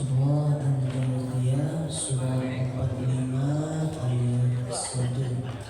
Surah Al-Jathiyah surah 45 ayat 1.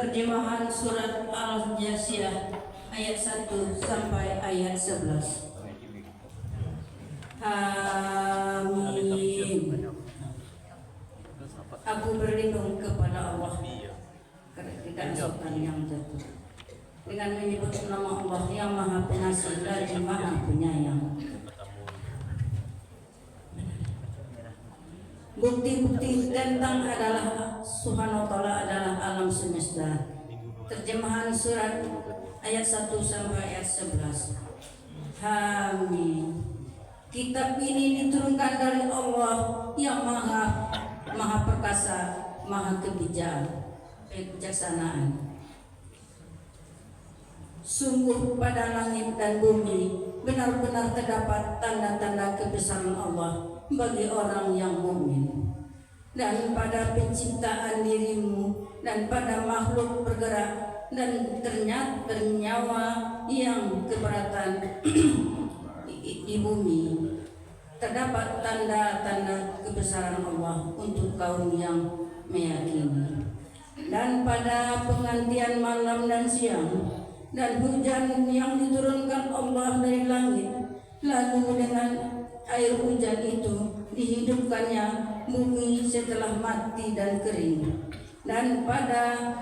Terjemahan surat Al-Jasiyah ayat 1 sampai ayat 11. Amin. Aku berlindung kepada Allah dari setan yang jatuh dengan menyebut nama Allah yang Maha Pengasih lagi Maha Penyayang. Bukti-bukti tentang adalah Subhanahu wa ta'ala adalah alam semesta. Terjemahan surat ayat 1 sampai ayat 11. Amin. Kitab ini diturunkan dari Allah yang maha perkasa, maha kebijaksanaan. Sungguh pada langit dan bumi benar-benar terdapat tanda-tanda kebesaran Allah bagi orang yang mukmin. Dan pada penciptaan dirimu dan pada makhluk bergerak dan ternyata bernyawa yang keberatan di bumi terdapat tanda-tanda kebesaran Allah untuk kaum yang meyakini. Dan pada penggantian malam dan siang dan hujan yang diturunkan Allah dari langit, lalu dengan air hujan itu dihidupkannya bumi setelah mati dan kering. Dan pada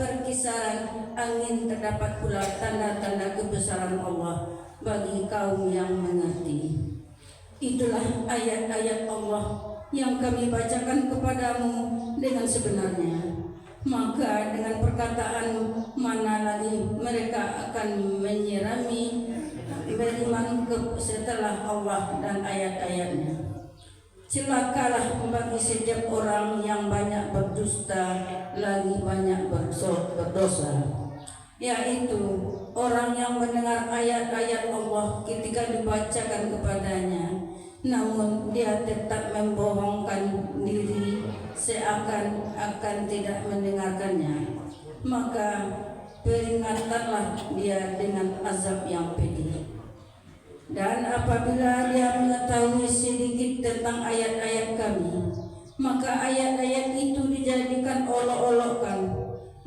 perkisaran angin terdapat pula tanda-tanda kebesaran Allah bagi kaum yang mengerti. Itulah ayat-ayat Allah yang kami bacakan kepadamu dengan sebenarnya. Maka dengan perkataan mana lagi mereka akan menyirami beriman setelah Allah dan ayat-ayatnya. Celakalah bagi setiap orang yang banyak berdusta lagi banyak berdosa, yaitu orang yang mendengar ayat-ayat Allah ketika dibacakan kepadanya, namun dia tetap membohongkan diri seakan-akan tidak mendengarkannya, maka peringatanlah dia dengan azab yang pedih. Dan apabila dia mengetahui sedikit tentang ayat-ayat kami, maka ayat-ayat itu dijadikan olok-olokan.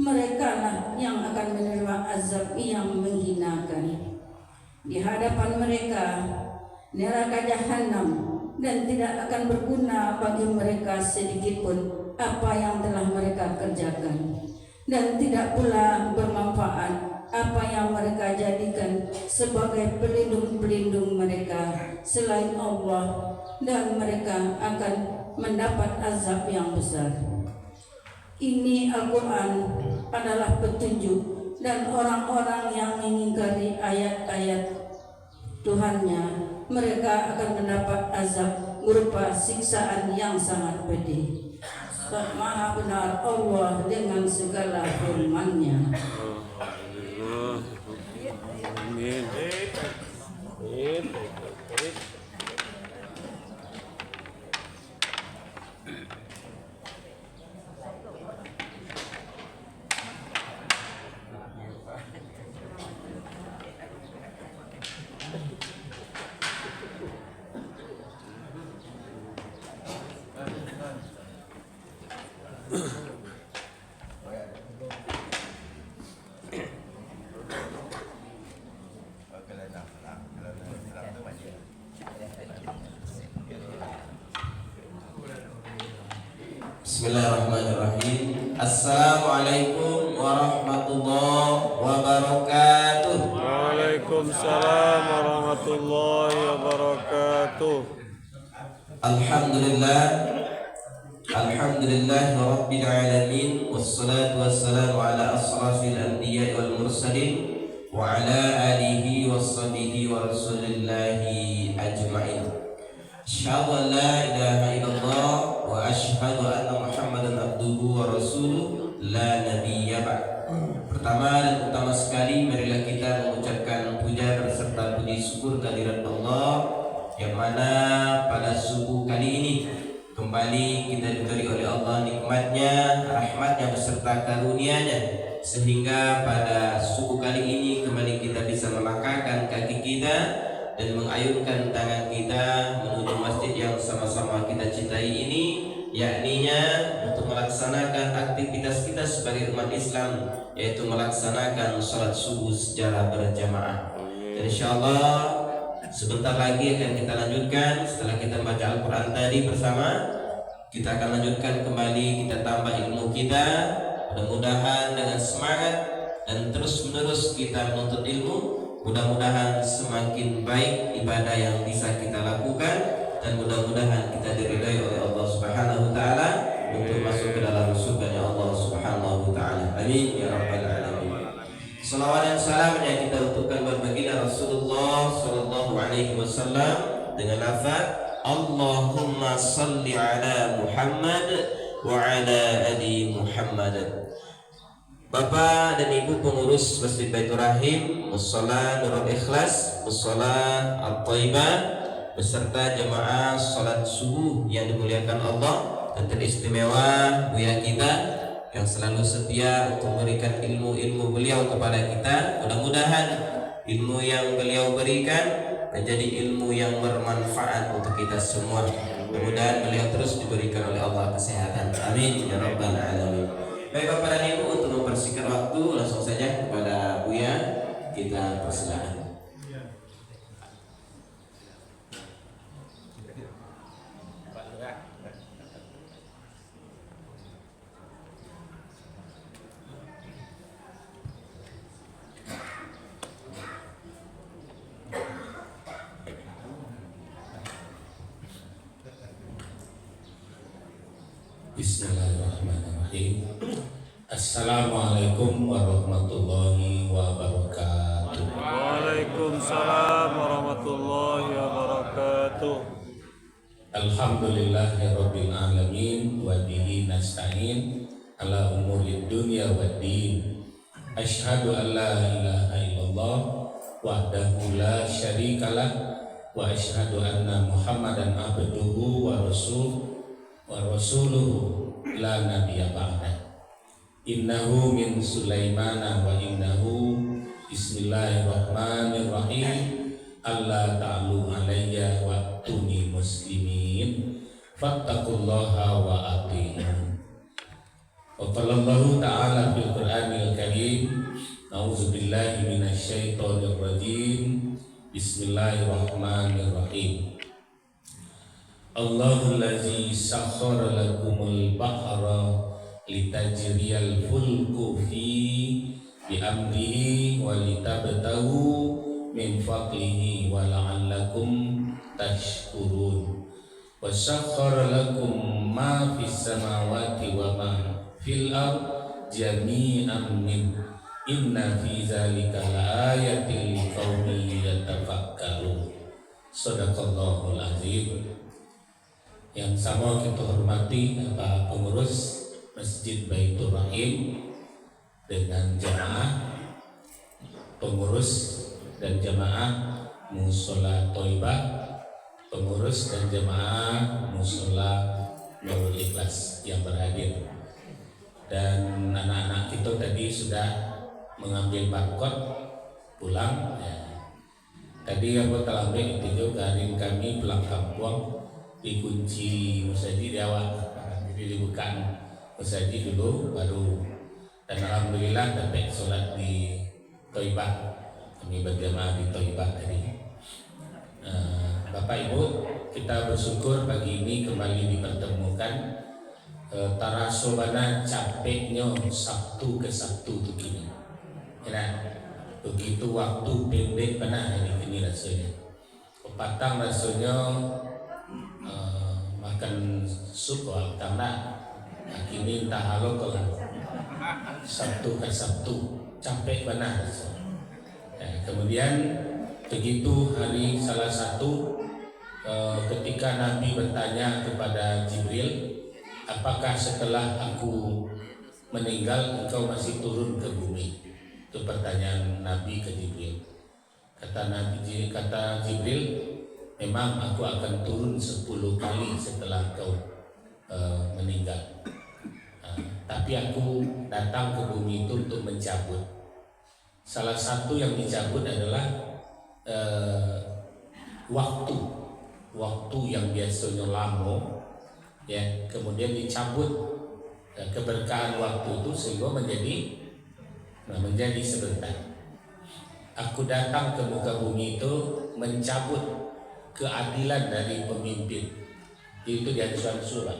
Mereka lah yang akan menerima azab yang menghinakan. Di hadapan mereka neraka jahanam, dan tidak akan berguna bagi mereka sedikit pun apa yang telah mereka kerjakan, dan tidak pula bermanfaat apa yang mereka jadikan sebagai pelindung-pelindung mereka selain Allah, dan mereka akan mendapat azab yang besar. Ini Al-Quran adalah petunjuk, dan orang-orang yang mengingkari ayat-ayat Tuhannya, mereka akan mendapat azab berupa siksaan yang sangat pedih. Maha benar Allah dengan segala firman-Nya. Amin. Bismillahirrahmanirrahim. Assalamualaikum warahmatullahi wabarakatuh. Waalaikumsalam warahmatullahi wabarakatuh. Alhamdulillah rabbil alamin, wassalatu wassalamu ala asrafil anbiya'i wal mursalin wa ala alihi washabihi wa rasulillahi ajma'in. Asyhadu an la ilaha illallah wa asyhadu anna Muhammadan abduhu wa rasuluh la nabiyya ba'd. Pertama dan utama sekali, marilah kita mengucapkan puja berserta puji syukur kehadirat Allah, yang mana pada subuh kali ini kembali kita diberi oleh Allah nikmatnya, rahmatnya beserta karunia-Nya, sehingga pada subuh kali ini kembali kita bisa melangkahkan kaki kita dan mengayunkan tangan kita menuju masjid yang sama-sama kita cintai ini, yakninya untuk melaksanakan aktivitas kita sebagai umat Islam, yaitu melaksanakan sholat subuh secara berjamaah. Dan insyaallah sebentar lagi akan kita lanjutkan setelah kita baca Al-Quran tadi bersama. Kita akan lanjutkan kembali, kita tambah ilmu kita. Mudah-mudahan dengan semangat dan terus-menerus kita menuntut ilmu, mudah-mudahan semakin baik ibadah yang bisa kita lakukan, dan mudah-mudahan kita diridhai oleh Allah Subhanahu wa taala untuk masuk ke dalam surga Allah Subhanahu wa taala. Amin ya rabbal alamin. Salawat dan salam yang kita untukkan buat baginda Rasulullah sallallahu alaihi wasallam dengan lafaz Allahumma salli ala Muhammad wa ala ali Muhammad. Bapak dan Ibu pengurus Masjid Baitur Rahim, Mushola Nurul Ikhlas, Mushola At-Thaibah, beserta jemaah salat subuh yang dimuliakan Allah, dan teristimewa Buya kita yang selalu setia untuk memberikan ilmu-ilmu beliau kepada kita. Mudah-mudahan ilmu yang beliau berikan menjadi ilmu yang bermanfaat untuk kita semua. Mudah-mudahan beliau terus diberikan oleh Allah kesehatan. Amin ya rabbal alamin. Baik Bapak dan Ibu, untuk mempersingkat waktu langsung saja kepada Buya kita persilakan. Bismillahirrahmanirrahim. Assalamualaikum warahmatullahi wabarakatuh. Waalaikumsalam warahmatullahi wabarakatuh. Alhamdulillahirabbil alamin wa bihi nasta'in ala umurid dunya waddin. Asyhadu an la ilaha illallah wahdahu la syarikalah wa asyhadu anna Muhammadan abduhu wa rasuluhu la nabiyya ba'dah. Innahu min Sulaimana wa innahu bismillahirrahmanirrahim. Allah ta'alu alayya wa tuni muslimin fattaqullaha wa ati'un. Wa qalallahu ta'ala fil Qur'anil Karim, a'udzubillahi minasyaitonir rajim. Bismillahirrahmanirrahim. Allahul ladzi sakhkhara lakumul bahra litajriyal fulku fi bi amrihi wa litabtahu min fadlihi wa la'allakum tashkurun. Wa sakhkhara lakum ma fis samawati wa ma fil ard jami'an min inna fi dzalika laayatin liqaumin yatafakkarun. Shadaqallahul azim. Yang sama kita hormati Bapak pengurus Masjid Baitur Rahim dengan jamaah pengurus dan jamaah Mushola Thaibah, pengurus dan jamaah Mushola Nurul Ikhlas yang berhadir, dan anak-anak kita tadi sudah mengambil barcode pulang ya. Tadi aku telah ambil itu juga kami pulang kampung dikunci musaji di awal, jadi dibuka musaji dulu baru, dan alhamdulillah dapat sholat di Thaibah, kami berjamaah di Thaibah tadi. Bapak Ibu, kita bersyukur pagi ini kembali dipertemukan. Tarasobana capeknya Sabtu ke Sabtu begini, ya, begitu waktu pendek pernah hari ini rasanya. Petang rasanya makan sup karena kini entah halo kalau Sabtu ke Sabtu capek benar. Kemudian begitu hari salah satu ketika Nabi bertanya kepada Jibril, apakah setelah aku meninggal engkau masih turun ke bumi? Itu pertanyaan Nabi ke Jibril. Kata Jibril, memang aku akan turun 10 kali setelah kau meninggal. Tapi aku datang ke bumi itu untuk mencabut. Salah satu yang dicabut adalah waktu yang biasanya lama ya, kemudian dicabut keberkahan waktu itu sehingga menjadi sebentar. Aku datang ke muka bumi itu mencabut keadilan dari pemimpin. Itu di hadapan surah.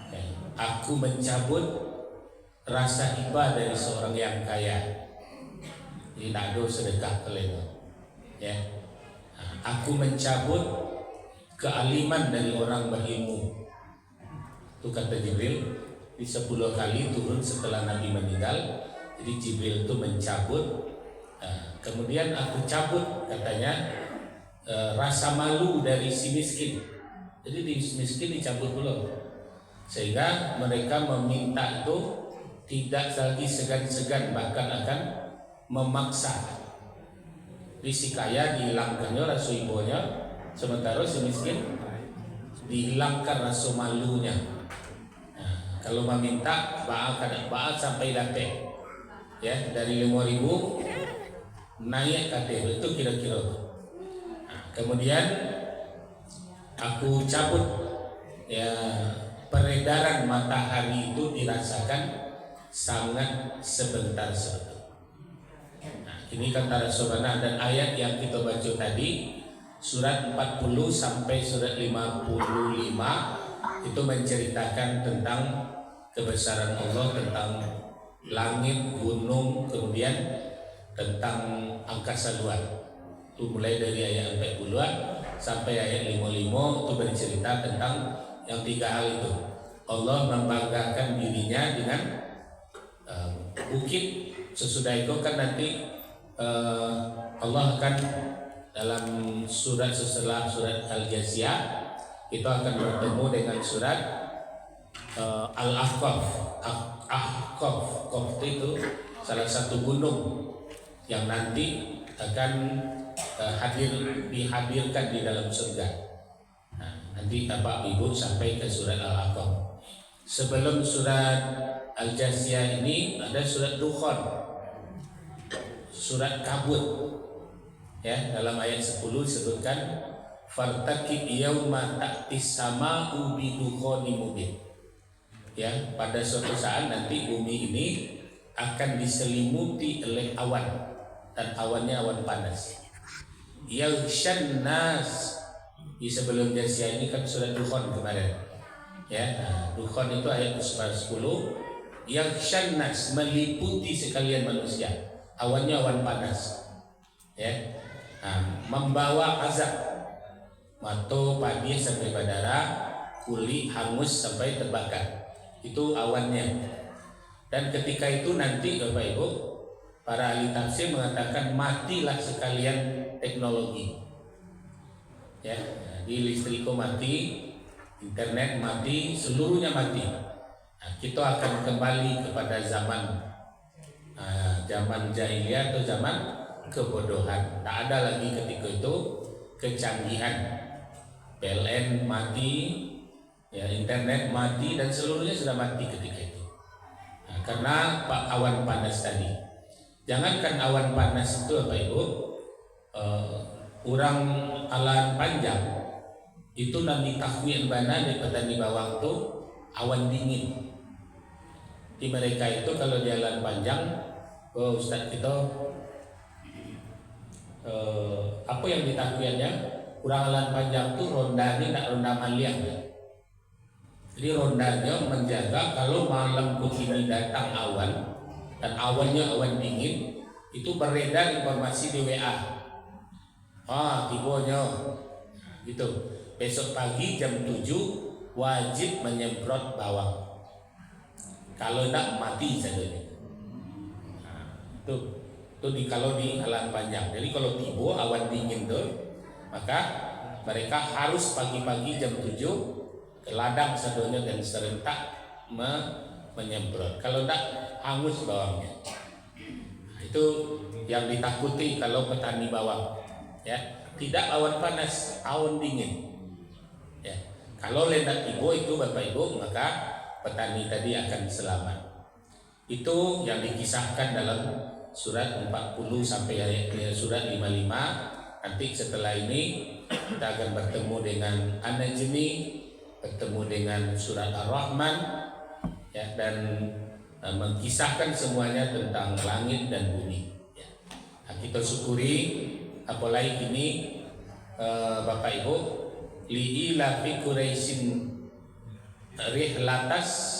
Ya, aku mencabut rasa iba dari seorang yang kaya. Jadi tak ada sedekah kelima. Ya, aku mencabut kealiman dari orang berilmu. Itu kata Jibril di 10 kali turun setelah Nabi meninggal. Jadi Jibril itu mencabut. Kemudian aku cabut katanya rasa malu dari si miskin. Jadi di miskin dicabut dulu, sehingga mereka meminta itu tidak lagi segan-segan, bahkan akan memaksa. Di si kaya dihilangkannya rasa ibunya, sementara si miskin dihilangkan rasa malunya. Kalau meminta baat sampai dapat, ya, dari 5.000 naik KTP itu kira-kira. Kemudian aku cabut, ya, peredaran matahari itu dirasakan sangat sebentar. Ini kata Rasulullah, dan ayat yang kita baca tadi surat 40 sampai surat 55 itu menceritakan tentang kebesaran Allah, tentang langit, gunung, kemudian tentang angkasa luar. Itu mulai dari ayat 40 sampai ayat 55 itu bercerita tentang yang 3 hal itu. Allah membanggakan dirinya dengan bukit. Sesudah itu kan nanti Allah akan dalam surat setelah surat Al-Jathiyah itu akan bertemu dengan surat Al-Ahqaf. Ahqaf itu salah satu gunung yang nanti akan dihadirkan di dalam surga. Nanti Bapak Ibu sampai ke surat Al-Ahqaf. Sebelum surat Al-Jathiyah ini ada surat Dukhan, surat kabut. Ya, dalam ayat 10 disebutkan fartaqib yauma ta'tis sama'u bi dukhanin mubin. Ya, pada suatu saat nanti bumi ini akan diselimuti oleh awan, dan awannya awan panas. Yaghshan nas. Di sebelum Jathiyah ini kan surat Dukhan kemarin. Ya, Dukhan itu ayat 10. Yaghshan nas, meliputi sekalian manusia. Awannya awan panas. Ya. Membawa azab. Mato padi sampai berdarah, kuli hangus sampai terbakar. Itu awannya. Dan ketika itu nanti Bapak Ibu, para ahli tafsir mengatakan matilah sekalian teknologi. Ya, di listriko mati, internet mati, seluruhnya mati. Kita akan kembali kepada zaman jahiliyah atau zaman kebodohan. Tak ada lagi ketika itu kecanggihan. PLN mati, ya, internet mati, dan seluruhnya sudah mati ketika itu. Karena awan panas tadi. Jangankan awan panas itu Bapak Ibu, orang alan panjang itu nanti takwian bana di petani bawang itu awan dingin. Di mereka itu kalau di alan panjang, Ustaz kita apa yang ditakwiannya? Kurang alan panjang itu ronda ini tak ronda maliang ya. Jadi rondanya menjaga kalau malam begini datang awan, dan awannya awan dingin, itu beredar informasi di WA. Tibonya gitu. Besok pagi jam 7 wajib menyemprot bawang. Kalau tidak mati saja. Kalau di alan panjang. Jadi kalau tibo awan dingin tuh, maka mereka harus pagi-pagi jam 7 ke ladang sadonya dan serentak menyemprot. Kalau tidak hangus bawangnya. Itu yang ditakuti kalau petani bawang. Ya, tidak awan panas, awan dingin. Ya, kalau lendak tibo itu Bapak Ibu, maka petani tadi akan selamat. Itu yang dikisahkan dalam surat 40 sampai ayat surat 55. Nanti setelah ini kita akan bertemu dengan An-Najmi bertemu dengan surat Ar-Rahman, ya, dan mengkisahkan semuanya tentang langit dan bumi. Ya. Nah, kita syukuri, apalagi ini Bapak Ibu, li'ila fi Quraisyin rihlatas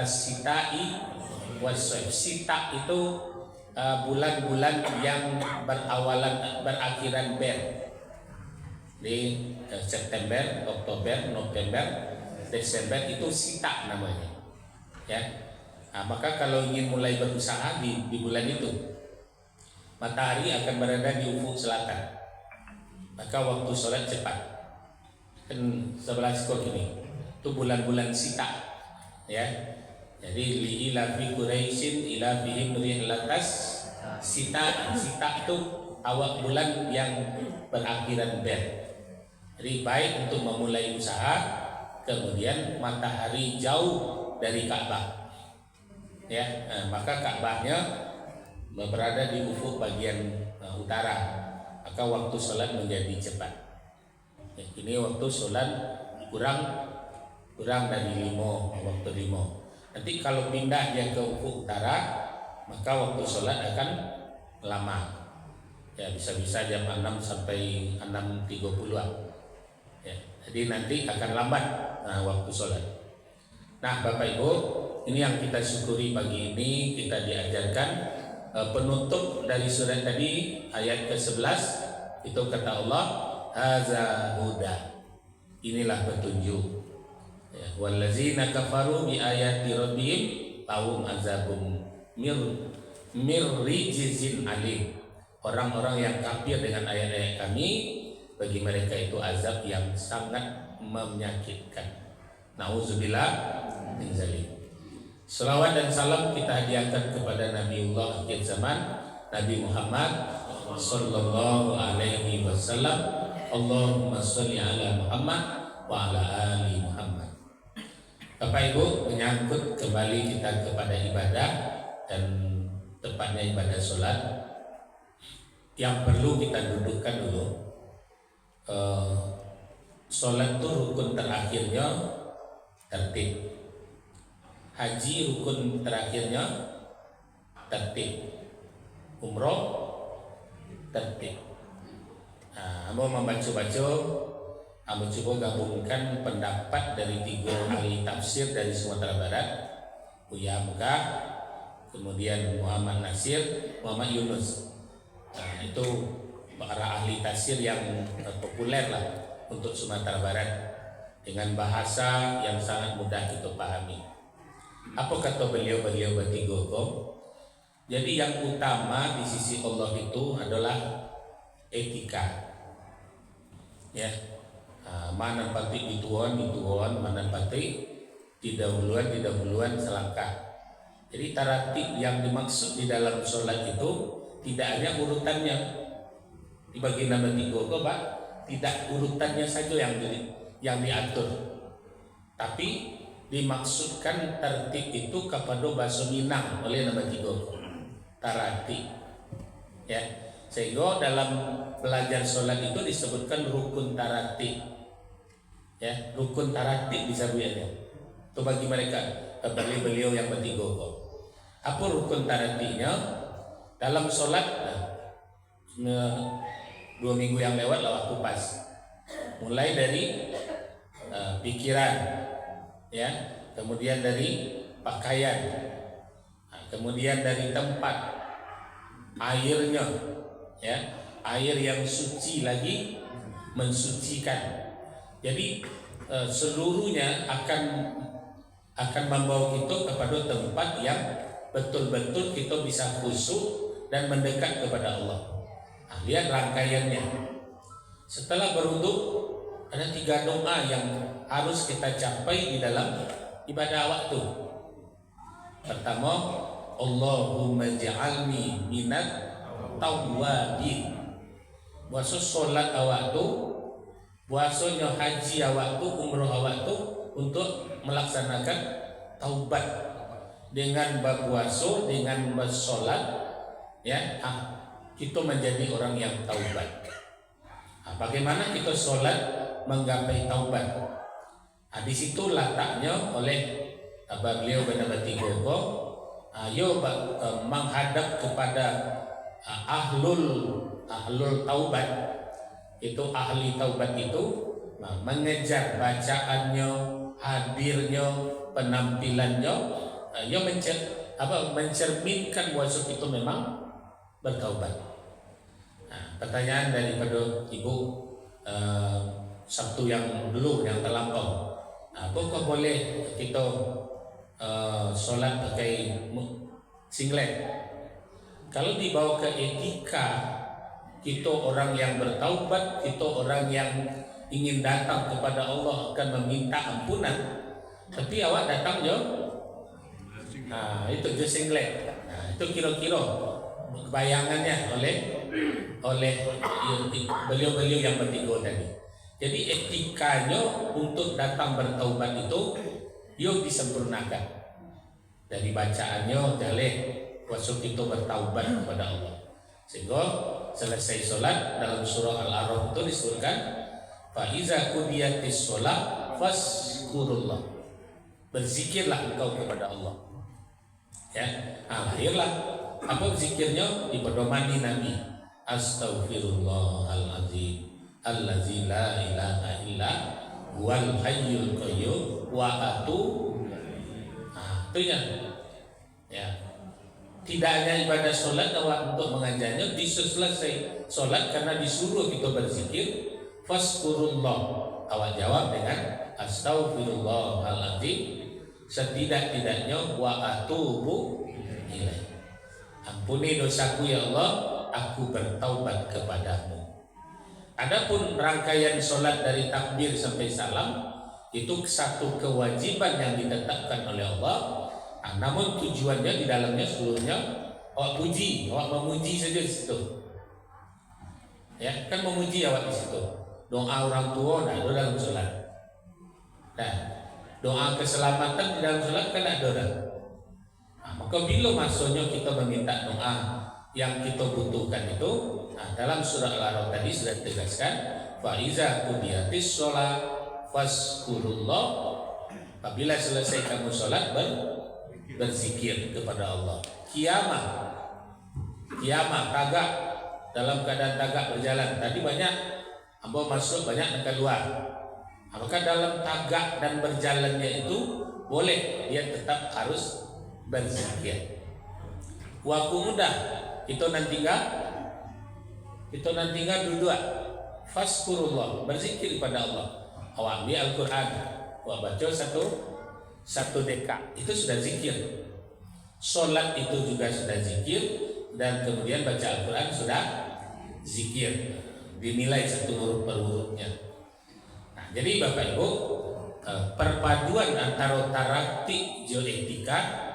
sitai waswaib. Sita itu bulan-bulan yang berakhiran ber. Di September, Oktober, November, Desember itu sita namanya. Ya. Nah, maka kalau ingin mulai berusaha di bulan itu, matahari akan berada di ufuk selatan. Maka waktu sholat cepat. Kan sebelah skor ini. Itu bulan-bulan sita. Ya. Jadi li'ila fi Quraisyin ila fihim rihlatas sita. Sita itu awal bulan yang berakhiran ber. Jadi baik untuk memulai usaha, kemudian matahari jauh dari Ka'bah. Ya, maka Ka'bahnya berada di ufuk bagian utara. Maka waktu sholat menjadi cepat. Ya, ini waktu sholat kurang dari 5 waktu 5. Nanti kalau pindah dia ke ufuk utara, maka waktu sholat akan lama. Ya, bisa-bisa jam 6 sampai 6.30-an. Ya, jadi nanti akan lambat waktu sholat. Nah, Bapak Ibu, ini yang kita syukuri pagi ini. Kita diajarkan penutup dari surat tadi, ayat ke-11, itu kata Allah, haza huda, inilah petunjuk. Ya, wallazina kafaru bi ayati rabbihim lahum azabum mir rijzin alim. Orang-orang yang kafir dengan ayat-ayat kami, bagi mereka itu azab yang sangat menyakitkan. Nauzubillah min zalik. Selawat dan salam kita hadiahkan kepada Nabiullah akhir zaman, Nabi Muhammad sallallahu alaihi wasallam. Allahumma sholli ala Muhammad wa ala ali Muhammad. Bapak Ibu, menyangkut kembali kita kepada ibadah dan tepatnya ibadah sholat, yang perlu kita dudukkan dulu, sholat itu rukun terakhirnya tertib, haji rukun terakhirnya tertib, umroh tertib. Nah, mau membaca-baca, aku coba gabungkan pendapat dari 3 ahli tafsir dari Sumatera Barat, Buya Mekah, kemudian Muhammad Nasir, Muhammad Yunus. Nah, itu para ahli tafsir yang populer lah untuk Sumatera Barat, dengan bahasa yang sangat mudah kita pahami. Apa kata beliau-beliau bertiga kok? Jadi yang utama di sisi Allah itu adalah etika. Ya, mana pati dituan, mana pati didahuluan selangkah. Jadi taratib yang dimaksud di dalam sholat itu tidak hanya urutannya dibagi nama 3 kok, Pak. Tidak urutannya saja yang diatur, tapi dimaksudkan tertib itu kepada bahasa Minang oleh nama 3 kok, taratib. Ya, sehingga dalam belajar sholat itu disebutkan rukun taratib. Ya, rukun taratib disebutnya. Itu bagi mereka, beliau yang bertiga kok. Apa rukun taratibnya? Dalam sholat, 2 minggu yang lewat lah waktu pas. Mulai dari pikiran, ya, kemudian dari pakaian, kemudian dari tempat, airnya, ya, air yang suci lagi mensucikan. Jadi seluruhnya akan membawa kita kepada tempat yang betul-betul kita bisa khusyuk dan mendekat kepada Allah. Nah, lihat rangkaiannya. Setelah berwudu, ada 3 doa yang harus kita capai di dalam ibadah waktu. Pertama, Allahumma ja'alni minat tawwabin. Puasa sholat waktu, puasanya haji waktu, umroh waktu, untuk melaksanakan taubat dengan berpuasa, dengan bersolat, ya, kita menjadi orang yang taubat. Bagaimana kita sholat menggapai taubat? Di situ letaknya oleh beliau Benabati Gogo, yo menghadap kepada ahlul taubat. Itu ahli taubat itu mengejar bacaannya, hadirnya, penampilannya, yo mencerminkan bahwa itu memang bertaubat. Pertanyaan daripada Ibu Sabtu yang dulu yang terlampau, apakah boleh kita sholat pakai singlet? Kalau dibawa ke etika, kita orang yang bertaubat, kita orang yang ingin datang kepada Allah akan meminta ampunan, tapi awak datang jo, itu je singlet. Itu kira-kira bayangannya oleh beliau-beliau yang bertiga tadi. Jadi etikanya untuk datang bertaubat itu yuk disempurnakan. Dari bacaannya jaleh wasuk itu bertaubat kepada Allah. Sehingga selesai sholat dalam surah Al-A'raf itu disebutkan fa iza qudiyatis sholat fazkurullah. Berzikirlah engkau kepada Allah. Ya, akhirlah apa zikirnya dipedomani Nabi. Astaghfirullahaladzim allazi la ilaha illa huwal hayyul qayyum wa atubu. Itu ya. Tidak hanya ibadah sholat awak untuk mengajarnya, diselesai sholat karena disuruh kita berzikir. Fazkurullah, awak jawab dengan astaghfirullahaladzim, setidak-tidaknya wa atubu ilaih. Ampuni dosaku ya Allah, aku bertaubat kepadamu. Adapun rangkaian sholat dari takbir sampai salam itu satu kewajiban yang ditetapkan oleh Allah. Namun tujuannya di dalamnya seluruhnya awak puji, awak memuji saja di situ. Ya, kan memuji awak di situ. Doa orang tua ada dalam sholat. Nah, doa keselamatan di dalam sholat kan ada. Maka bila masuknya kita meminta doa yang kita butuhkan itu, dalam surah Al-A'raf tadi sudah ditegaskan, fa iza qudiyatis sholat fazkurullah. Apabila selesai kamu sholat berzikir kepada Allah. Kiamah tagak, dalam keadaan tagak berjalan. Tadi banyak ambo masuk, banyak yang keluar. Maka dalam tagak dan berjalannya itu boleh dia tetap harus berzikir. Wa mudah itu nanti enggak duduk. Fazkurullah, berzikir kepada Allah. Awak ambil Al-Quran, awak baca satu dekak, itu sudah zikir. Sholat itu juga sudah zikir, dan kemudian baca Al-Quran sudah zikir. Dinilai satu huruf per hurufnya. Jadi Bapak Ibu, perpaduan antara taraktik geoetika,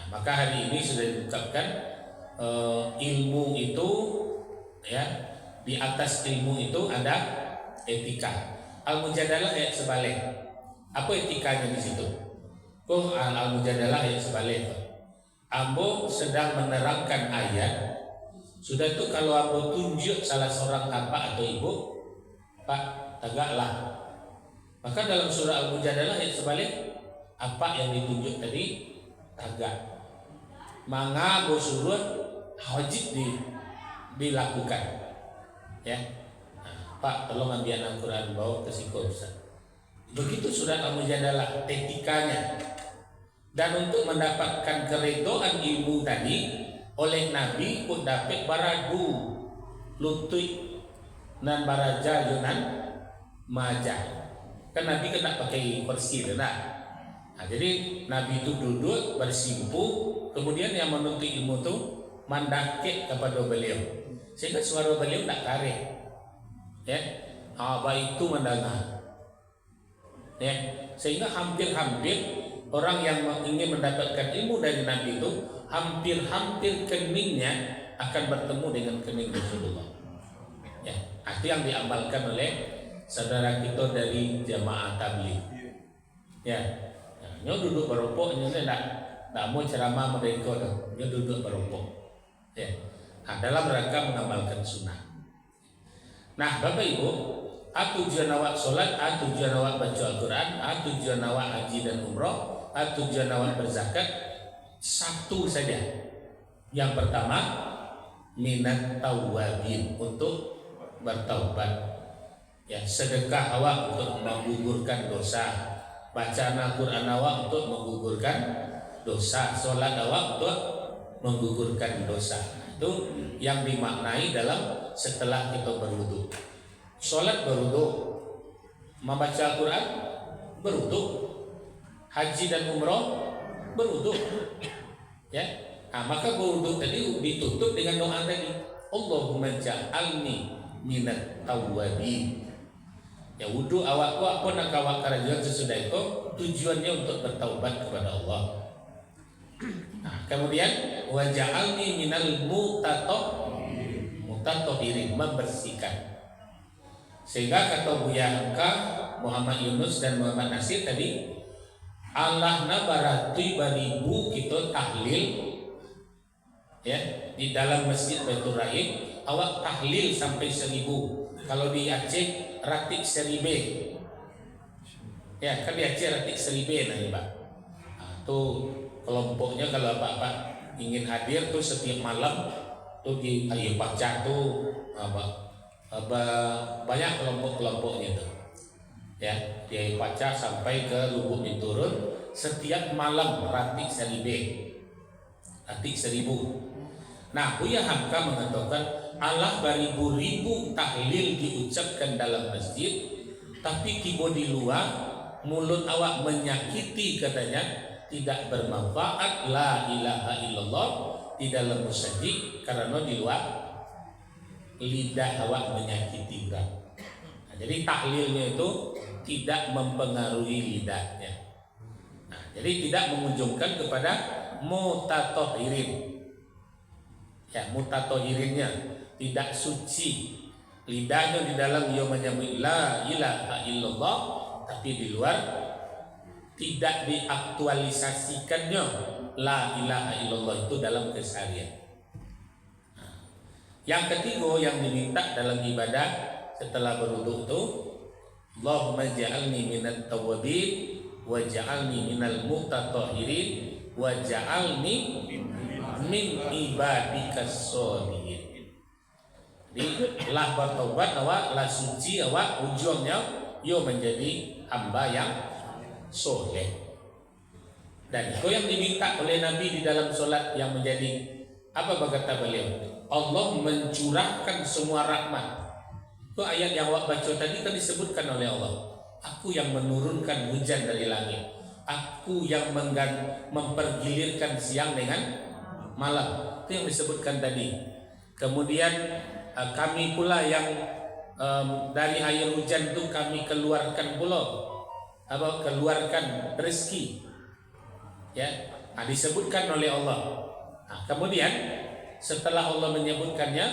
maka hari ini sudah diungkapkan ilmu itu, ya, di atas ilmu itu ada etika. Al-Mujadalah ayat sebalik. Apa etikanya di situ? Al-Mujadalah ayat sebalik. Ambo sedang menerangkan ayat. Sudah itu kalau ambo tunjuk salah seorang bapak atau ibu, Pak, tegaklah. Maka dalam surah Al-Mujadalah ayat sebalik, apa yang ditunjuk tadi tegak. Maka ambo suruh wajib dilakukan. Ya. Pak, tolong ambil Al-Quran bawa ke Siko Ustaz. Begitu surat Al-Mujadalah etikanya. Dan untuk mendapatkan keredoan ilmu tadi oleh Nabi pun dapat baradu lutui dan baraja yunan majah. Kan Nabi kena pakai kursi nah. Jadi Nabi itu duduk bersimpu, kemudian yang menuntut ilmu itu mendaki kepada beliau, sehingga suara beliau tak kareh. Ya, baik itu mendengar. Ya, sehingga hampir-hampir orang yang ingin mendapatkan ilmu dari Nabi itu hampir-hampir keningnya akan bertemu dengan kening Rasulullah. Ya, itu yang diamalkan oleh saudara kita dari jamaah tabligh. Ya, nyo duduk berupuk, nyo tak mau ceramah mereka dah, nyo duduk berupuk. Ya, dalam rangka mengamalkan sunnah. Nah, Bapak Ibu, tujuan awak sholat, tujuan awak baca Al-Quran, tujuan awak haji dan umroh, tujuan awak berzakat, satu saja. Yang pertama, minat tawabin, untuk bertaubat. Ya, sedekah awak untuk menggugurkan dosa, bacaan Al-Quran awak untuk menggugurkan dosa, sholat awak untuk menggugurkan dosa. Itu yang dimaknai dalam setelah kita berwudu. Sholat berwudu, membaca Al-Quran berwudu, haji dan umroh berwudu. Ya, maka berwudu tadi ditutup dengan doa tadi, Allahumma ja'alni minat tawwabin. Ya, wudu awak apa nak awak karajuan sesudah itu tujuannya untuk bertaubat kepada Allah. Kemudian waja'alni minal mutatohirin, membersihkan. Sehingga kata Buya Hamka, Muhammad Yunus dan Muhammad Nasir tadi, Allah na baratui baribu kita tahlil, ya, di dalam masjid Baitur Rahim awak tahlil sampai 1000. Kalau di Aceh ratik 1000. Ya, kan di Aceh ratik 1000 nanti Pak. Tuh kelompoknya kalau Bapak ingin hadir tuh setiap malam tuh di Ayu Pacah tuh banyak kelompoknya tuh. Ya, di Ayu Pacah sampai ke Lubuk Binturun setiap malam ratik 1000. Ratik 1000. Nah, Buya Hamka mengatakan Allah beribu-ribu tahlil diucapkan dalam masjid, tapi kibo di luar mulut awak menyakiti, katanya tidak bermanfaat, la ilaha illallah di dalam masjid, karena di luar lidah awak menyakiti orang. Nah, jadi tahlilnya itu tidak mempengaruhi lidahnya. Nah, jadi tidak mengunjungkan kepada mutatohirin. Ya, mutatohirinnya tidak suci, lidahnya di dalam ia menyebut la ilaha illallah, tapi di luar tidak diaktualisasikannya la ilaha illallah itu dalam keseharian. Yang ketiga yang diminta dalam ibadah setelah berwudu itu, Allahumma ja'alni minat tawwabin wa ja'alni minal mutatahhirin wa ja'alni min ibadikas sholihin. Jadi lah bertobat awak, lah suci awak, ujungnya yo menjadi hamba yang soleh. Dan itu yang diminta oleh Nabi di dalam solat yang menjadi apa kata beliau? Allah mencurahkan semua rahmat. Itu ayat yang awak baca tadi kan disebutkan oleh Allah. Aku yang menurunkan hujan dari langit. Aku yang mempergilirkan siang dengan malam. Itu yang disebutkan tadi. Kemudian kami pula yang dari air hujan itu kami keluarkan pula keluarkan rezeki, ya, disebutkan oleh Allah. Kemudian setelah Allah menyebutkannya,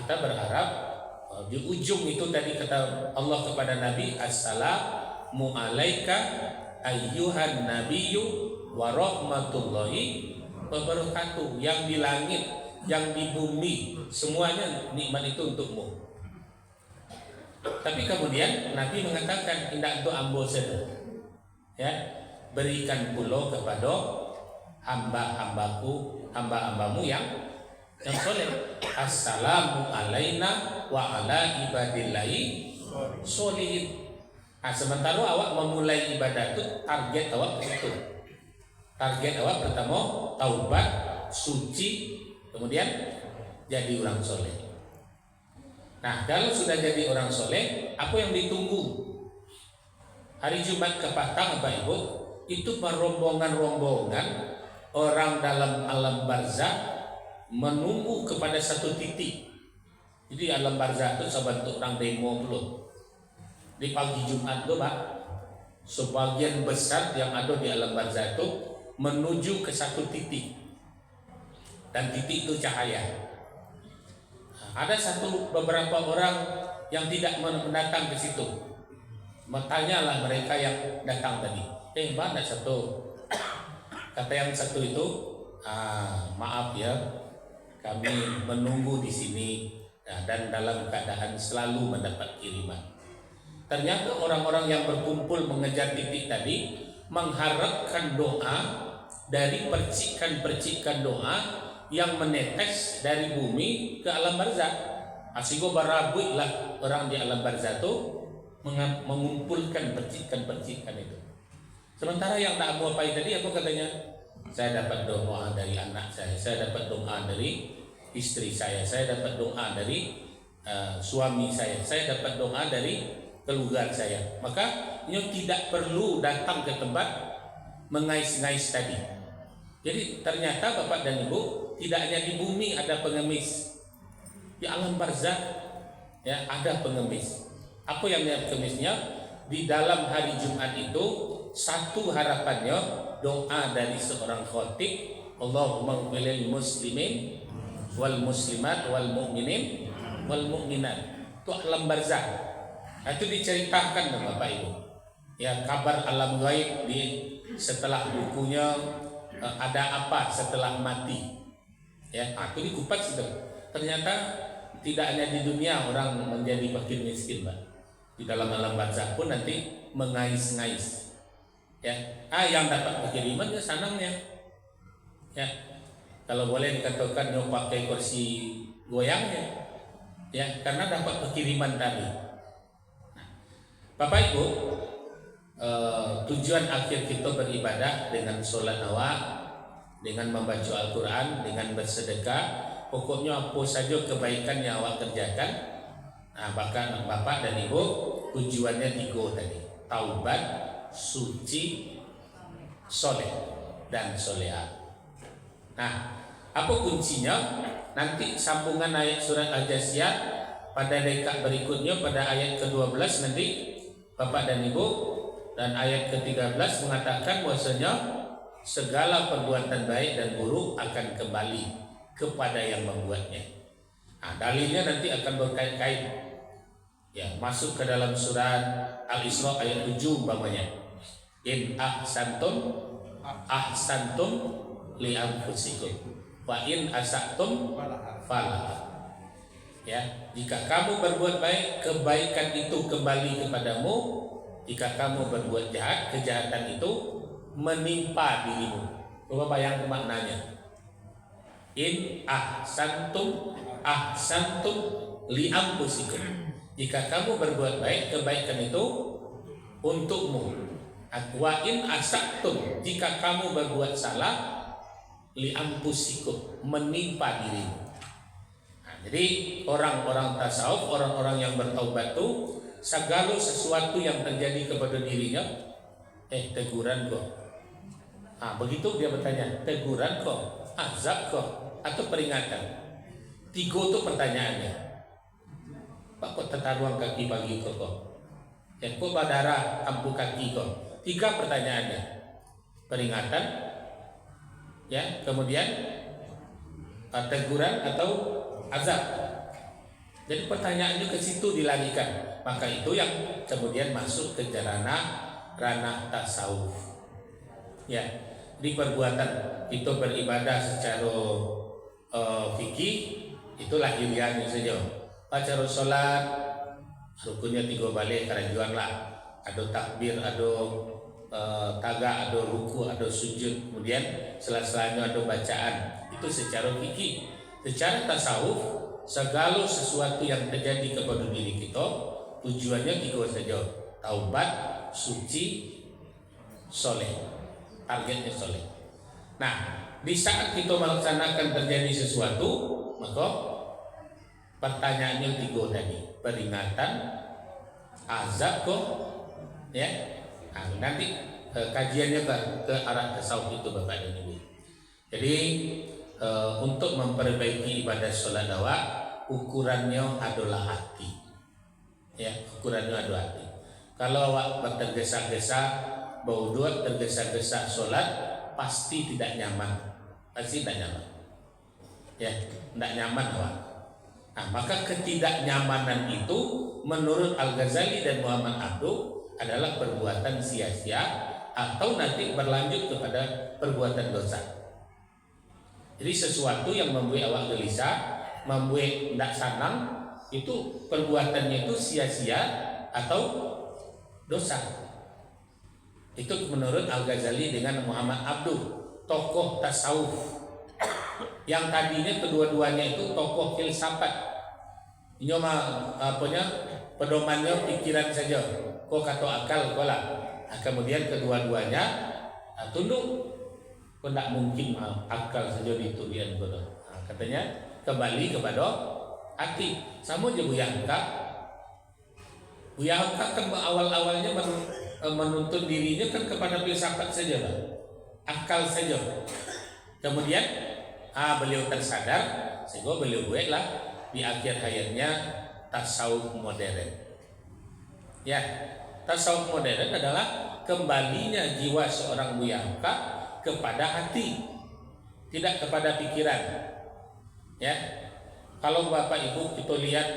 kita berharap di ujung itu tadi kata Allah kepada Nabi, assalamu alaika ayyuhan nabiyyu wa rahmatullahi wa barakatuh. Yang di langit, yang di bumi, semuanya nikmat itu untukmu. Tapi kemudian Nabi mengatakan tidak untuk ambo saja, ya, berikan pula kepada hamba-hambamu yang soleh. Assalamu alaina wa ala ibadillahi sholihin. Sementara awak memulai ibadah itu target awak itu. Target awak pertama taubat, suci, kemudian jadi orang soleh. Nah, kalau sudah jadi orang soleh, apa yang ditunggu? Hari Jumat ke Patang, Bapak Ibu, itu rombongan-rombongan orang dalam alam barzah menunggu kepada satu titik. Jadi alam barzah itu sebentuk orang demo dulu. Di pagi Jumat itu, Pak, sebagian besar yang ada di alam barzah itu menuju ke satu titik. Dan titik itu cahaya. Ada beberapa orang yang tidak mendatang ke situ. Tanyalah mereka yang datang tadi. Mana satu? Kata yang satu itu, maaf ya, kami menunggu di sini dan dalam keadaan selalu mendapat kiriman. Ternyata orang-orang yang berkumpul mengejar titik tadi mengharapkan doa dari percikan-percikan doa yang menetes dari bumi ke alam barzah. Asigo barabuilah orang di alam barzah itu mengumpulkan percikan-percikan itu. Sementara yang tak mau apa tadi apa katanya? Saya dapat doa dari anak saya dapat doa dari istri saya dapat doa dari suami saya dapat doa dari keluarga saya. Maka nyo tidak perlu datang ke tempat mengais-ngais tadi. Jadi ternyata Bapak dan Ibu, tidak hanya di bumi ada pengemis, di alam barzah ya ada pengemis. Apa yang pengemisnya? Di dalam hari Jumat itu satu harapannya doa dari seorang khatib, Allahumma ighfirlil muslimin wal muslimat wal mu'minin wal mu'minat. Itu alam barzah. Nah, itu diceritakan Bapak Ibu. Ya, kabar alam gaib di setelah bukunya ada apa setelah mati. Ya, itu dikupas itu. Ternyata tidak hanya di dunia orang menjadi makin miskin, Pak. Di dalam alam barzah pun nanti mengais-ngais. Ya, yang dapat kiriman ya sanangnya. Ya, kalau boleh dikatakan yang pakai kursi goyangnya. Ya, karena dapat kiriman tadi. Bapak Ibu, tujuan akhir kita beribadah dengan sholat awal, dengan membaca Al-Quran, dengan bersedekah, pokoknya apa saja kebaikan yang awak kerjakan. Nah, bahkan Bapak dan Ibu, tujuannya 3 tadi: taubat, suci, soleh, dan soleha. Nah, apa kuncinya? Nanti sambungan ayat surat Al-Jasiyah pada dekat berikutnya, pada ayat ke-12 nanti Bapak dan Ibu, dan ayat ke-13 mengatakan bahwasanya segala perbuatan baik dan buruk akan kembali kepada yang membuatnya. Nah, dalilnya nanti akan berkait-kait. Ya, masuk ke dalam surat Al-Isra ayat 7 umpamanya. In ahsantum li anfusikum wa in asatum falah. Ya, jika kamu berbuat baik, kebaikan itu kembali kepadamu. Jika kamu berbuat jahat, kejahatan itu menimpa dirimu. Coba bayangkan maknanya. In ahsantum li anfusikum. Jika kamu berbuat baik, kebaikan itu untukmu. Wa in asatum, jika kamu berbuat salah, li anfusikum, menimpa dirimu. Jadi orang-orang tasawuf, orang-orang yang bertaubat itu segala sesuatu yang terjadi kepada dirinya, teguran kok. Begitu dia bertanya, teguran kok, azab kok, atau peringatan. 3 itu pertanyaannya. Pak kok tetaruang kaki pagi kok? Kok badara ampu kaki kok? 3 pertanyaannya. Peringatan, ya, kemudian teguran atau azab. Jadi pertanyaannya ke situ dilarikan. Maka itu yang kemudian masuk ke ranah tasawuf. Ya, di perbuatan itu beribadah secara fikih itu lahiriahnya saja. Baca sholat rukunnya 3 balik kerajuan lah. Ada takbir, ada taga, ada ruku, ada sujud. Kemudian sela-selanya ada bacaan. Itu secara fikih. Secara tasawuf, segala sesuatu yang terjadi kepada diri kita tujuannya 3 saja: taubat, suci, soleh. Targetnya soleh. Nah, di saat kita melaksanakan terjadi sesuatu, maka pertanyaannya 3 tadi: peringatan, azab kok, ya. Nah, nanti kajiannya ke arah tasawuf itu Bapak dan Ibu. Jadi untuk memperbaiki ibadah sholat awal, ukurannya adalah hati. Ya, ukurannya adalah hati. Kalau awak tergesa-gesa, bau duat tergesa-gesa sholat, pasti tidak nyaman. Pasti tidak nyaman. Ya, tidak nyaman awak. Nah, maka ketidaknyamanan itu menurut Al-Ghazali dan Muhammad Abduh adalah perbuatan sia-sia atau nanti berlanjut kepada perbuatan dosa. Jadi sesuatu yang membuat awak gelisah, membuat tidak senang, itu perbuatannya itu sia-sia atau dosa. Itu menurut Al-Ghazali dengan Muhammad Abduh, tokoh tasawuf yang tadinya kedua-duanya itu tokoh filsafat. Ini mah pedomannya pikiran saja, kok kata akal kola. Nah, kemudian kedua-duanya tunduk, kok tidak mungkin akal saja diturian kono. Nah, katanya kembali kepada hati. Sama aja Buya Hamka kan awal-awalnya menuntun dirinya kan kepada filsafat saja lah, akal saja. Kemudian beliau tersadar sehingga beliau buatlah di akhir hayatnya tasawuf modern. Ya, tasawuf modern adalah kembalinya jiwa seorang Buya Hamka kepada hati, tidak kepada pikiran. Ya, kalau Bapak Ibu kita lihat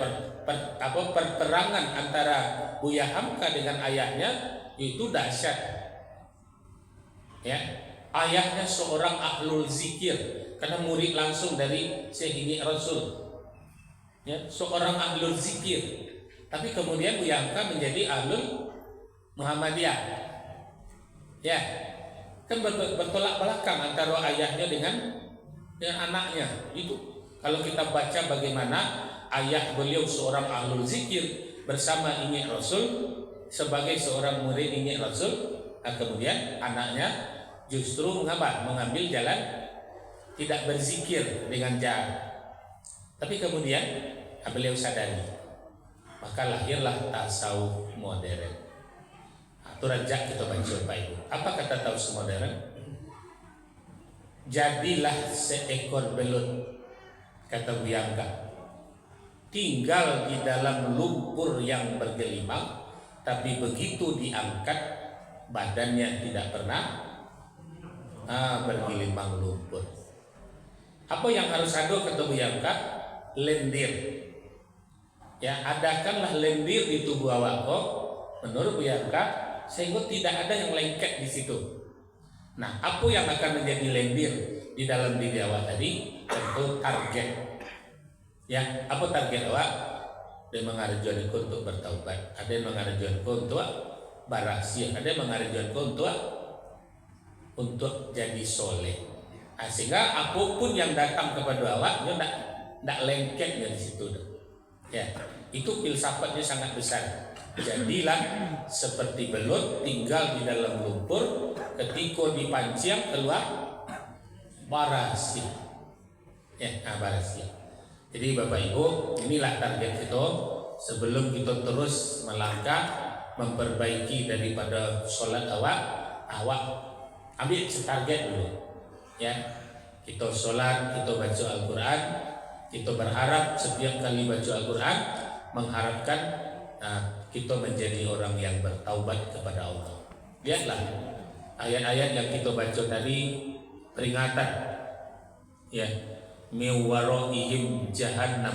perterangan antara Buya Hamka dengan ayahnya itu dahsyat. Ya, ayahnya seorang ahlul zikir karena murid langsung dari Syekh Rasul. Ya, seorang ahlul zikir. Tapi kemudian Buya Hamka menjadi ahlul Muhammadiyah. Ya, kan bertolak belakang antara ayahnya dengan anaknya. Itu kalau kita baca bagaimana ayah beliau seorang ahlul zikir bersama Ingin Rasul sebagai seorang murid Ingin Rasul, kemudian anaknya justru mengambil jalan tidak berzikir dengan jahat. Tapi kemudian beliau sadari, maka lahirlah tasawuf modern. Itu rajak kita baca Pak Ibu. Apa kata tasawuf modern? Jadilah seekor belut, kata Buya Hamka, tinggal di dalam lumpur yang bergelimang, tapi begitu diangkat badannya tidak pernah bergelimang lumpur. Apa yang harus ada, kata Buya Hamka? Lendir. Ya, adakanlah lendir di tubuh awakmu menurut Buya Hamka sehingga tidak ada yang lengket di situ. Nah, apa yang akan menjadi lendir di dalam diri awak tadi? Tentu target. Ya, apa target awak? Ada yang mengarjuanku untuk bertaubat, ada yang mengarjuanku untuk baraksi, ada yang mengarjuanku untuk jadi soleh. Nah, sehingga apapun yang datang kepada awak, dia tidak lengket dari situ. Ya, itu filsafatnya sangat besar. Jadilah seperti belut tinggal di dalam lumpur, ketika dipancing keluar barasi. Ya, barasi. Jadi Bapak Ibu, inilah target kita sebelum kita terus melangkah memperbaiki daripada sholat awak ambil setarget dulu. Ya, kita sholat, kita baca Al-Quran, kita berharap setiap kali baca Al-Quran mengharapkan kita menjadi orang yang bertaubat kepada Allah. Lihatlah ayat-ayat yang kita baca tadi, peringatan, ya, miwaroihim jahannam.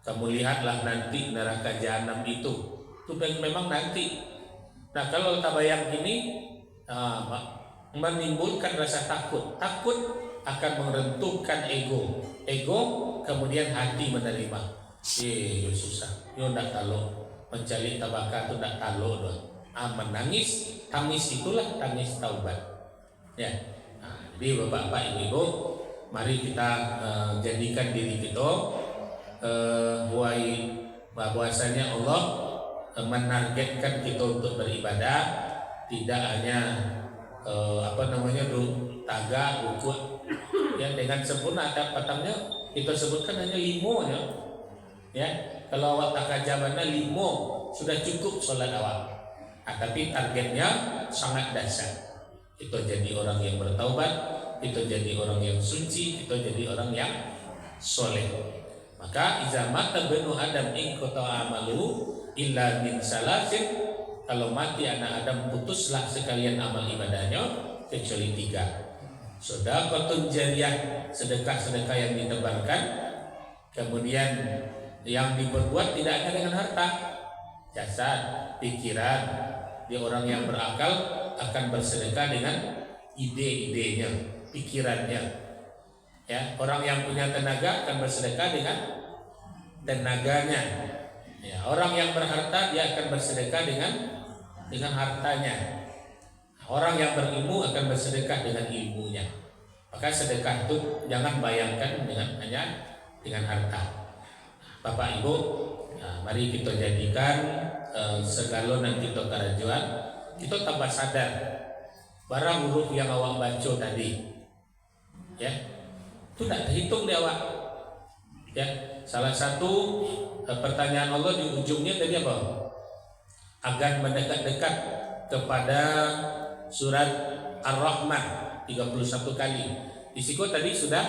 Kamu lihatlah nanti neraka jahanam itu memang nanti. Nah, kalau kita bayang ini menimbulkan rasa takut akan merentuhkan ego kemudian hati menerima. Susah, yo ndak tahu mencari tabaka itu ndak tahu doang. Menangis, tangis itulah tangis taubat. Ya, jadi Bapak Ibu, mari kita jadikan diri kita bahwasanya Allah menargetkan kita untuk beribadah, tidak hanya taga ukut yang dengan sempurna. Patangnya kita sebutkan hanya 5 ya. Kalau awak takajabana 5 sudah cukup sholat awak. Tapi targetnya sangat dahsyat. Kita jadi orang yang bertaubat, kita jadi orang yang suci, kita jadi orang yang soleh. Maka iza mata benu Adam in qata amalu illa min salasin. Kalau mati anak Adam, putuslah sekalian amal ibadahnya kecuali 3. Sedekahun jariyah, sedekah-sedekah yang ditebarkan. Kemudian yang diperbuat tidak hanya dengan harta, jasad, pikiran. Dia orang yang berakal akan bersedekah dengan ide-idenya, pikirannya. Ya, orang yang punya tenaga akan bersedekah dengan tenaganya. Ya, orang yang berharta dia akan bersedekah dengan hartanya. Orang yang berilmu akan bersedekah dengan ilmunya. Maka sedekah itu jangan bayangkan hanya dengan harta. Bapak Ibu, mari kita jadikan segala yang kita kerajuan, kita tambah sadar barang huruf yang awak baca tadi, ya, itu tidak terhitung di awak. Ya, salah satu pertanyaan Allah di ujungnya tadi apa? Agar mendekat-dekat kepada surat Ar-Rahman 31 kali. Di situ tadi sudah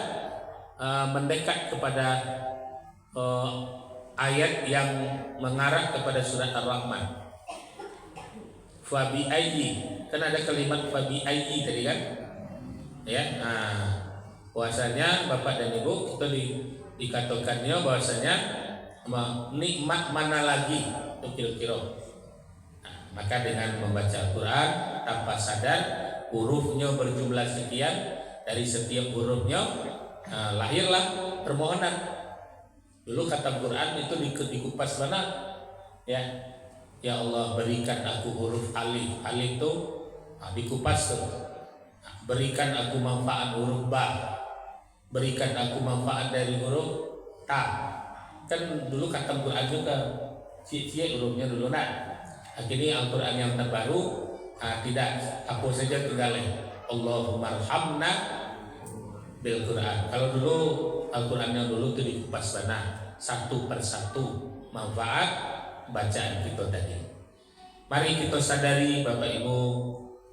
mendekat kepada ayat yang mengarah kepada surat Ar-Rahman. Fabi ayyi, kan ada kalimat fabi ayyi tadi kan? Ya, bahwasanya Bapak dan Ibu kita dikatakannya bahwasanya nikmat mana lagi itu kira-kira. Maka dengan membaca Al-Quran tanpa sadar hurufnya berjumlah sekian, dari setiap hurufnya lahirlah permohonan. Dulu kata Quran itu dikupas mana? Ya Allah berikan aku huruf alif. Alif itu dikupas tuh. Berikan aku manfaat huruf ba. Berikan aku manfaat dari huruf ta. Kan dulu kata Quran juga cie hurufnya dulu nak. Akhirnya Al-Quran yang terbaru tidak, hapus saja tinggalin Allahumma arhamna bil Quran. Kalau dulu Al-Quran yang dulu itu dikupas mana satu persatu manfaat bacaan kita tadi. Mari kita sadari Bapak Ibu,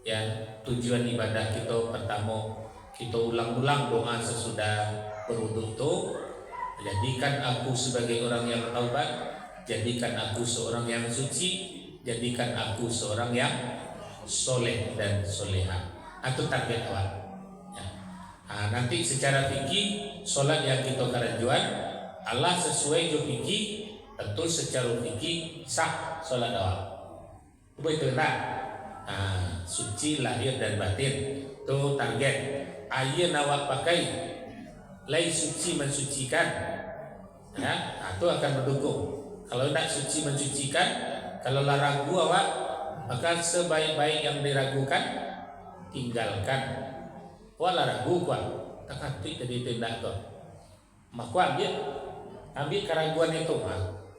ya, tujuan ibadah kita pertama kita ulang-ulang doa sesudah berwudu itu, jadikan aku sebagai orang yang taubat, jadikan aku seorang yang suci, jadikan aku seorang yang soleh dan soleha. Itu target awal. Ya. Nanti secara fikih solat yang kita kerajuan Allah sesuai jo fikih, tentu secara fikih sah solat awal. Betul tak? Suci lahir dan batin itu target. Ayat awak pakai lai suci mensucikan, ya, itu akan mendukung. Kalau tidak suci mensucikan, kalau ragu awak, maka sebaik-baik yang diragukan tinggalkan. Wala ragu kuat, tak hati jadi tindak kau. Maka ambil keraguan itu,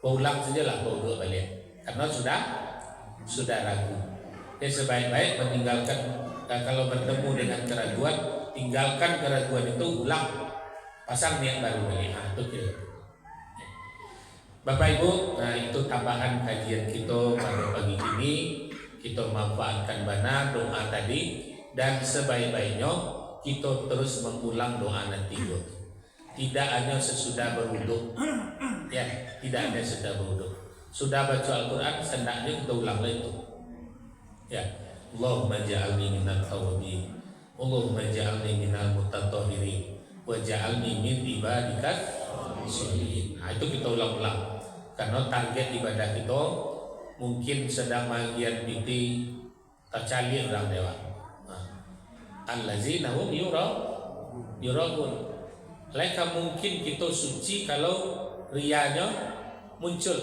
ulang sajalah kau dua balik, karena sudah ragu. Jadi sebaik-baik meninggalkan. Dan kalau bertemu dengan keraguan, tinggalkan keraguan itu, ulang, pasang niat baru lagi. Itu kira. Bapak Ibu, itu tambahan kajian kita pada pagi ini. Kita manfaatkan benar doa tadi, dan sebaik-baiknya kita terus mengulang doa nanti. Tidak hanya sesudah berwudu, ya, tidak hanya sesudah berwudu. Sudah baca Al-Quran, hendaknya kita ulang lagi itu. Ya, Allahumma ja'alni minal tawabin, Allahumma ja'alni minal mutatahhirin, wa ja'alni min ibadikas sholihin. Itu kita ulang-ulang. Karena target ibadah kita mungkin sedang bagian piti tercali orang dewa. Allazina hum yurabun. Mereka mungkin kita suci kalau riyanya muncul.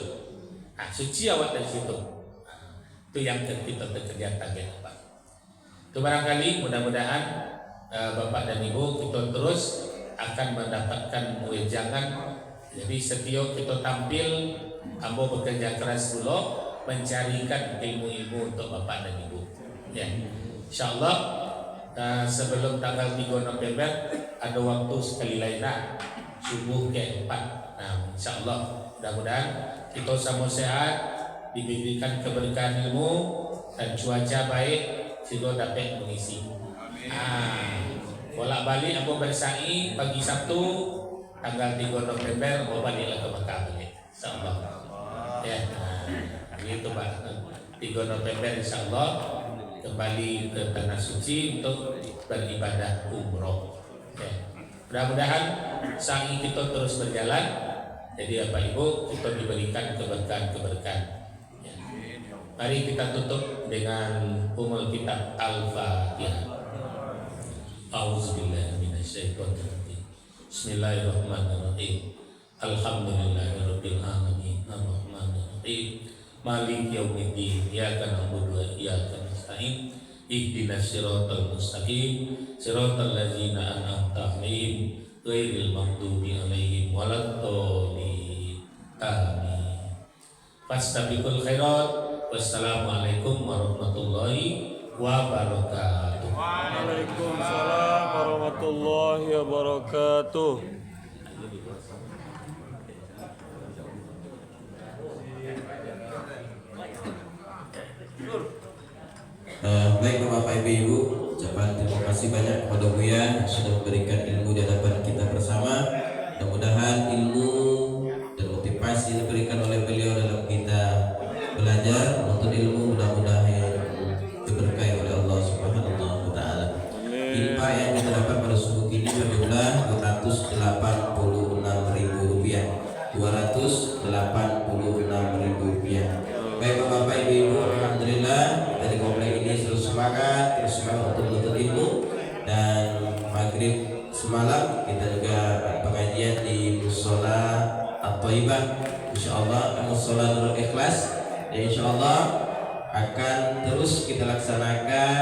Suci awak dari situ. Itu yang kita kerja target apa. Itu barangkali mudah-mudahan Bapak dan Ibu kita terus akan mendapatkan wejangan. Jadi setiap kita tampil, ambo bekerja keras dulu mencarikan ilmu-ilmu untuk Bapak dan Ibu. Ya, InsyaAllah sebelum tanggal 3 November ada waktu sekali lainnya subuh ke-4. InsyaAllah mudah-mudahan kita sama sehat, diberikan keberkahan ilmu dan cuaca baik sehingga dapat mengisi. Bolak-balik aku bersa'i pagi Sabtu tanggal 3 November mau baliklah ke Mekah balik. InsyaAllah. Ya, begitu Pak. 3 November InsyaAllah kembali ke tanah suci untuk beribadah umroh. Ya. Mudah-mudahan sa'i kita terus berjalan. Jadi Bapak Ibu kita diberikan keberkahan-keberkahan. Ya. Mari kita tutup dengan umul kitab Al-Fatihah. A'udzubillahi minasyaitonirrajim. Bismillahirrahmanirrahim. Alhamdulillahirabbil alamin. Arrahmanirrahim. Maliki yaumiddin. Iyyaka na'budu wa iyyaka nasta'in. Ihdinas siratal mustaqim. Siratal ladzina an'amta 'alaihim ghairil maghdubi 'alaihim waladdallin. Amin. Fastabiqul khairat. Wassalamualaikum warahmatullahi wabarakatuh. Waalaikumsalam warahmatullahi wabarakatuh. Baik Bapak Ibu, ucapan terima kasih banyak kepada Buya sudah memberikan ilmu di hadapan kita bersama. Mudah-mudahan ilmu dan motivasi yang diberikan oleh beliau dalam kita belajar untuk ilmu mudah-mudahan diberkahi oleh Allah Subhanahu wa taala. Infak yang kita dapat pada subuh ini berjumlah Rp286.000. Rp286.000. Baik Bapak Ibu, alhamdulillah dari komplek ini terus semangat untuk menuntut ilmu. Dan maghrib semalam kita juga pengajian di Mushola At-Thaibah, insyaallah Mushola Nurul Ikhlas. Dan insyaallah akan terus kita laksanakan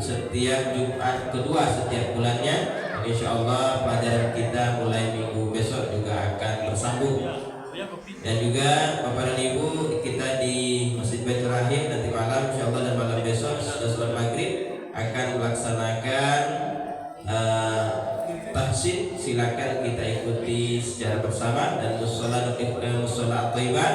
setiap Jumat kedua setiap bulannya. Dan insyaallah pelajaran kita mulai minggu besok juga akan bersambung. Dan juga Bapak dan Ibu, kita di Masjid Baitur Rahim nanti malam insyaallah dan malam besok sesudah sholat maghrib akan melaksanakan tahsin. Silakan kita ikuti secara bersama. Dan Mushola At-Thaibah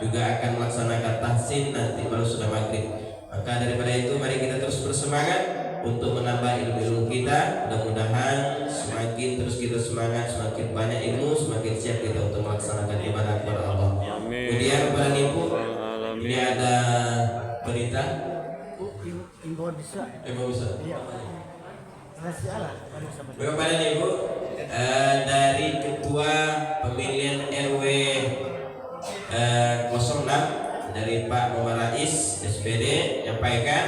juga akan melaksanakan tahsin nanti baru sudah maghrib. Maka daripada itu mari kita terus bersemangat untuk menambah ilmu kita. Mudah-mudahan semakin terus kita semangat, semakin banyak ilmu, semakin siap kita untuk melaksanakan ibadah kepada Allah. Amin. Kemudian kepada Ibu, ini ada berita. Imbauan bisa. Iya. Bapak Bapak dan Ibu, dari Ketua Pemilihan RW 06 dari Pak Muhammad Rais SPD menyampaikan,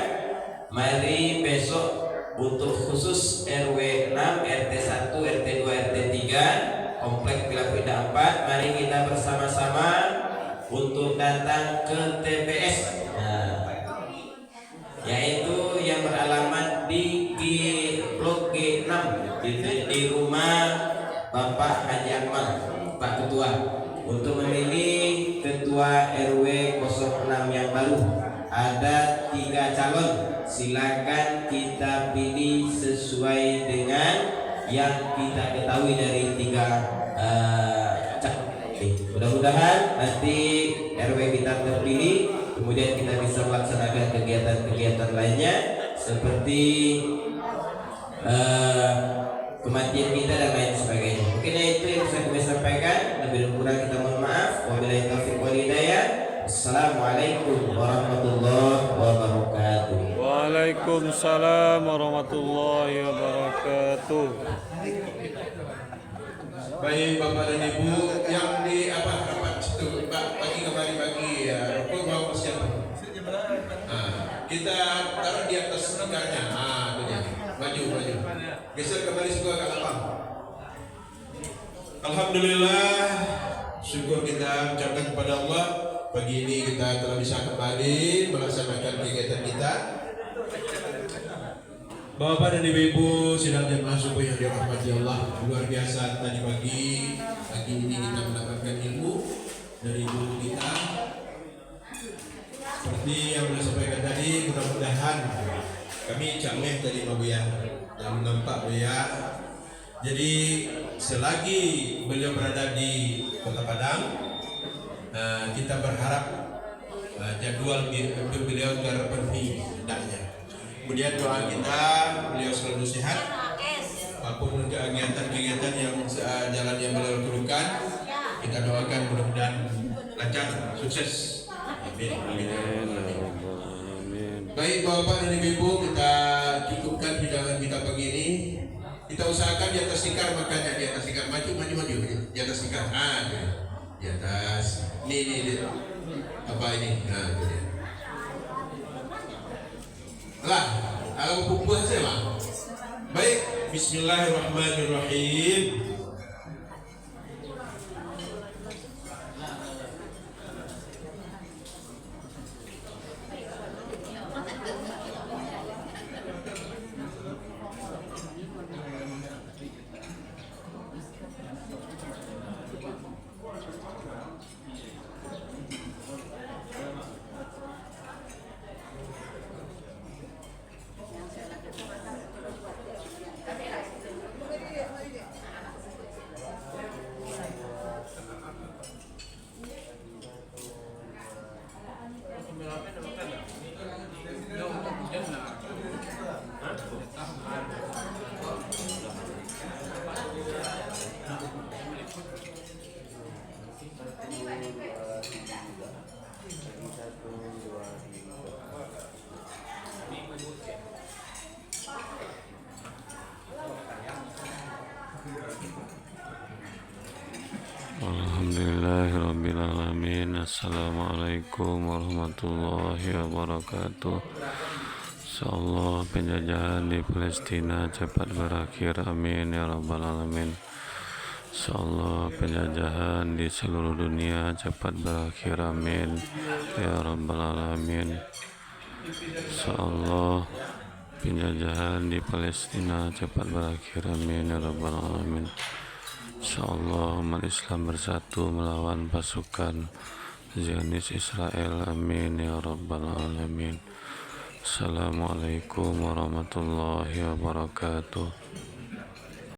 mari besok untuk khusus RW 6, RT 1, RT 2, RT 3 Komplek Villa Indah 4, mari kita bersama-sama untuk datang ke TPS, yaitu yang beralamat di Blok G6 di rumah Bapak Haji Akmal, Pak Ketua, untuk memilih Ketua RW 06 yang baru. Ada 3 calon, silakan kita pilih sesuai dengan yang kita ketahui dari 3 calon. Mudah-mudahan nanti RW kita terpilih, kemudian kita bisa melaksanakan kegiatan-kegiatan lainnya seperti kematian kita dan lain sebagainya. Mungkin itu yang bisa kami sampaikan. Lebih kurang kita mohon maaf. Wabillahi taufiq wal hidayah. Assalamualaikum warahmatullahi wabarakatuh. Waalaikumsalam warahmatullahi wabarakatuh. Baik Bapak dan Ibu yang di rapat itu Pak bagi rokok mau siapa? Kita taruh di atas stikernya. Itu dia. Maju. Geser kembali semua ke lapang. Alhamdulillah, syukur kita ucapkan kepada Allah. Pagi ini kita telah bisa kembali melaksanakan kegiatan kita. Bapak dan Ibu sidang jemaah subuh yang dirahmati Allah, luar biasa tadi pagi ini kita mendapatkan ilmu dari guru kita. Seperti yang sudah sampaikan tadi, mudah-mudahan kami cameh tadi Pak Buya dan nampak Buya. Jadi selagi beliau berada di Kota Padang, kita berharap jadwal beliau terpenuhi hendaknya. Kemudian doa kita beliau selalu sehat, apapun kegiatan-kegiatan yang jalan yang beliau lakukan, kita doakan mudah-mudahan lancar, sukses. Amin. Baik Bapak dan Ibu, kita cukupkan hidangan kita pagi ini. Kita usahakan di atas tikar, makanya di atas tikar, maju di atas tikar. Di atas ini apa ini? Itu dia. Lah, kalau bubuh saja Pak. Baik, Bismillahirrahmanirrahim. Assalamualaikum warahmatullahi wabarakatuh. Insyaallah penjajahan di Palestina cepat berakhir, amin ya rabbal alamin. Insyaallah penjajahan di seluruh dunia cepat berakhir, amin ya rabbal alamin. Insyaallah penjajahan di Palestina cepat berakhir, amin ya rabbal alamin. Insyaallah umat Islam bersatu melawan pasukan Zionis Israel, amin ya rabbal alamin. Assalamualaikum warahmatullahi wabarakatuh.